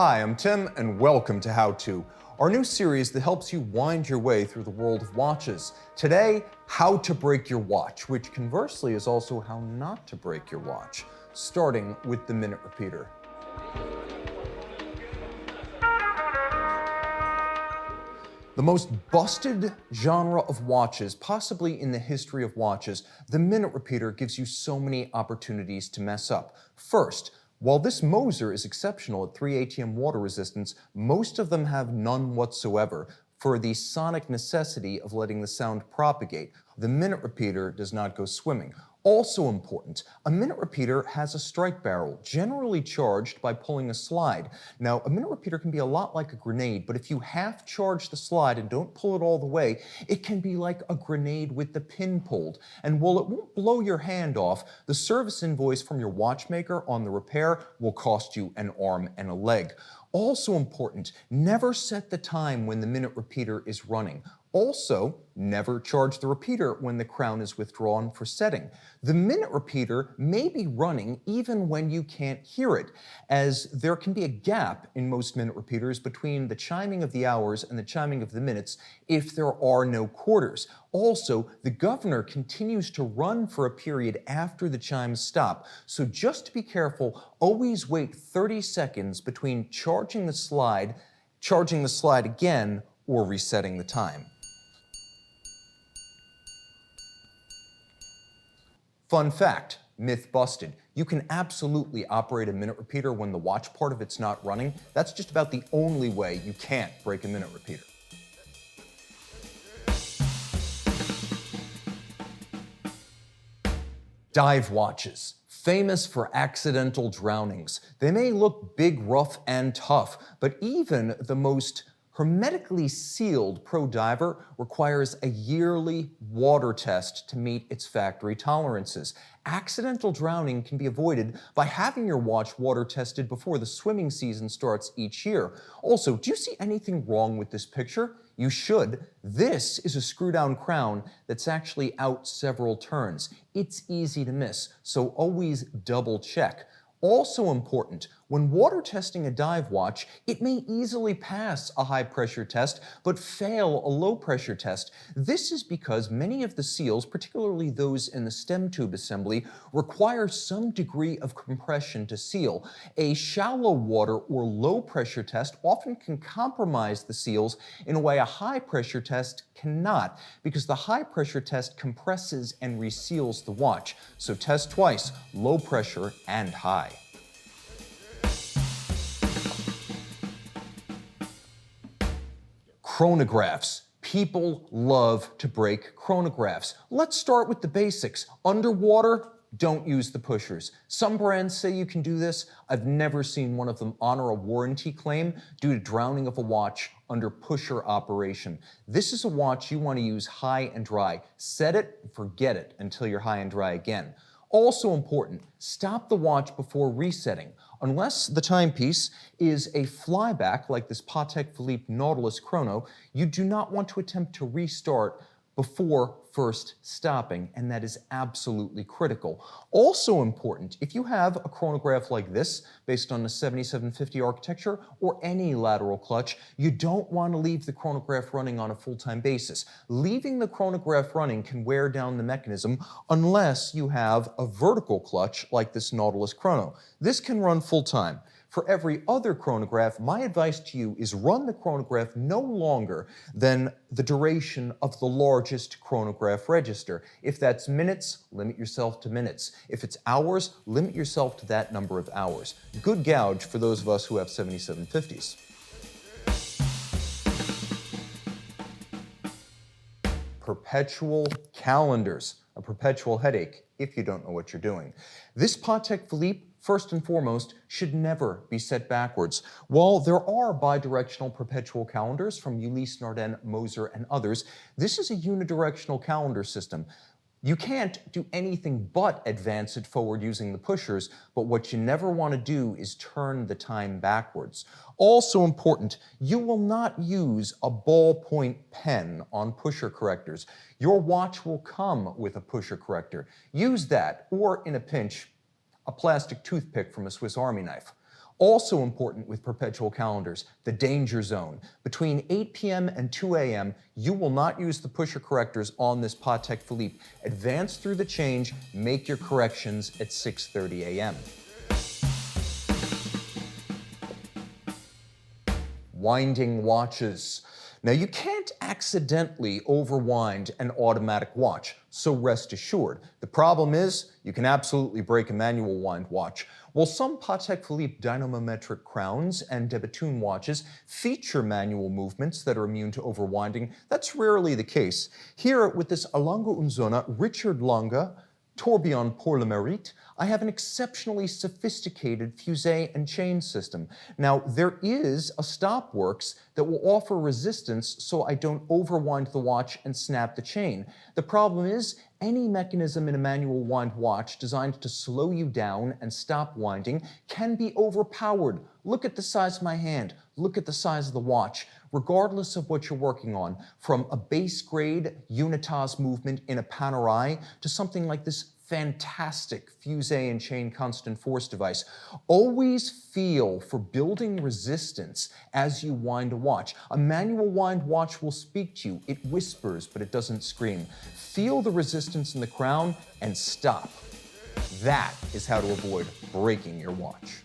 Hi, I'm Tim, and welcome to How To, our new series that helps you wind your way through the world of watches. Today, how to break your watch, which conversely is also how not to break your watch, starting with the minute repeater. The most busted genre of watches, possibly in the history of watches, the minute repeater gives you so many opportunities to mess up. First, while this Moser is exceptional at 3 ATM water resistance, most of them have none whatsoever for the sonic necessity of letting the sound propagate. The minute repeater does not go swimming. Also important, a minute repeater has a strike barrel, generally charged by pulling a slide. Now, a minute repeater can be a lot like a grenade, but if you half charge the slide and don't pull it all the way, it can be like a grenade with the pin pulled. And while it won't blow your hand off, the service invoice from your watchmaker on the repair will cost you an arm and a leg. Also important, never set the time when the minute repeater is running. Also, never charge the repeater when the crown is withdrawn for setting. The minute repeater may be running even when you can't hear it, as there can be a gap in most minute repeaters between the chiming of the hours and the chiming of the minutes if there are no quarters. Also, the governor continues to run for a period after the chimes stop, so just to be careful, always wait 30 seconds between charging the slide again, or resetting the time. Fun fact, myth busted. You can absolutely operate a minute repeater when the watch part of it's not running. That's just about the only way you can't break a minute repeater. Dive watches. Famous for accidental drownings. They may look big, rough, and tough, but even the most hermetically sealed pro diver requires a yearly water test to meet its factory tolerances. Accidental drowning can be avoided by having your watch water tested before the swimming season starts each year. Also, do you see anything wrong with this picture? You should. This is a screw-down crown that's actually out several turns. It's easy to miss, so always double check. Also important, when water testing a dive watch, it may easily pass a high-pressure test, but fail a low-pressure test. This is because many of the seals, particularly those in the stem tube assembly, require some degree of compression to seal. A shallow water or low-pressure test often can compromise the seals in a way a high-pressure test cannot, because the high-pressure test compresses and reseals the watch. So test twice, low pressure and high. Chronographs. People love to break chronographs. Let's start with the basics. Underwater, don't use the pushers. Some brands say you can do this. I've never seen one of them honor a warranty claim due to drowning of a watch under pusher operation. This is a watch you want to use high and dry. Set it, forget it until you're high and dry again. Also important, stop the watch before resetting. Unless the timepiece is a flyback like this Patek Philippe Nautilus chrono, you do not want to attempt to restart before first stopping, and that is absolutely critical. Also important, if you have a chronograph like this, based on the 7750 architecture, or any lateral clutch, you don't want to leave the chronograph running on a full-time basis. Leaving the chronograph running can wear down the mechanism unless you have a vertical clutch like this Nautilus chrono. This can run full-time. For every other chronograph, my advice to you is run the chronograph no longer than the duration of the largest chronograph register. If that's minutes, limit yourself to minutes. If it's hours, limit yourself to that number of hours. Good gauge for those of us who have 7750s. Perpetual calendars, a perpetual headache if you don't know what you're doing. This Patek Philippe, first and foremost, should never be set backwards. While there are bidirectional perpetual calendars from Ulysse Nardin, Moser, and others, this is a unidirectional calendar system. You can't do anything but advance it forward using the pushers, but what you never want to do is turn the time backwards. Also important, you will not use a ballpoint pen on pusher correctors. Your watch will come with a pusher corrector. Use that, or in a pinch, a plastic toothpick from a Swiss Army knife. Also important with perpetual calendars, the danger zone. Between 8 p.m. and 2 a.m., you will not use the pusher correctors on this Patek Philippe. Advance through the change, make your corrections at 6:30 a.m. Winding watches. Now, you can't accidentally overwind an automatic watch, so rest assured. The problem is, you can absolutely break a manual wind watch. While some Patek Philippe dynamometric crowns and de Bethune watches feature manual movements that are immune to overwinding, that's rarely the case. Here, with this A Lunga Unzona Richard Lunga Tourbillon pour le Mérite, I have an exceptionally sophisticated fusee and chain system. Now, there is a stopworks that will offer resistance so I don't overwind the watch and snap the chain. The problem is, any mechanism in a manual wind watch designed to slow you down and stop winding can be overpowered. Look at the size of my hand. Look at the size of the watch. Regardless of what you're working on, from a base grade unitas movement in a Panerai to something like this fantastic fusee and chain constant force device, always feel for building resistance as you wind a watch. A manual wind watch will speak to you. It whispers, but it doesn't scream. Feel the resistance in the crown and stop. That is how to avoid breaking your watch.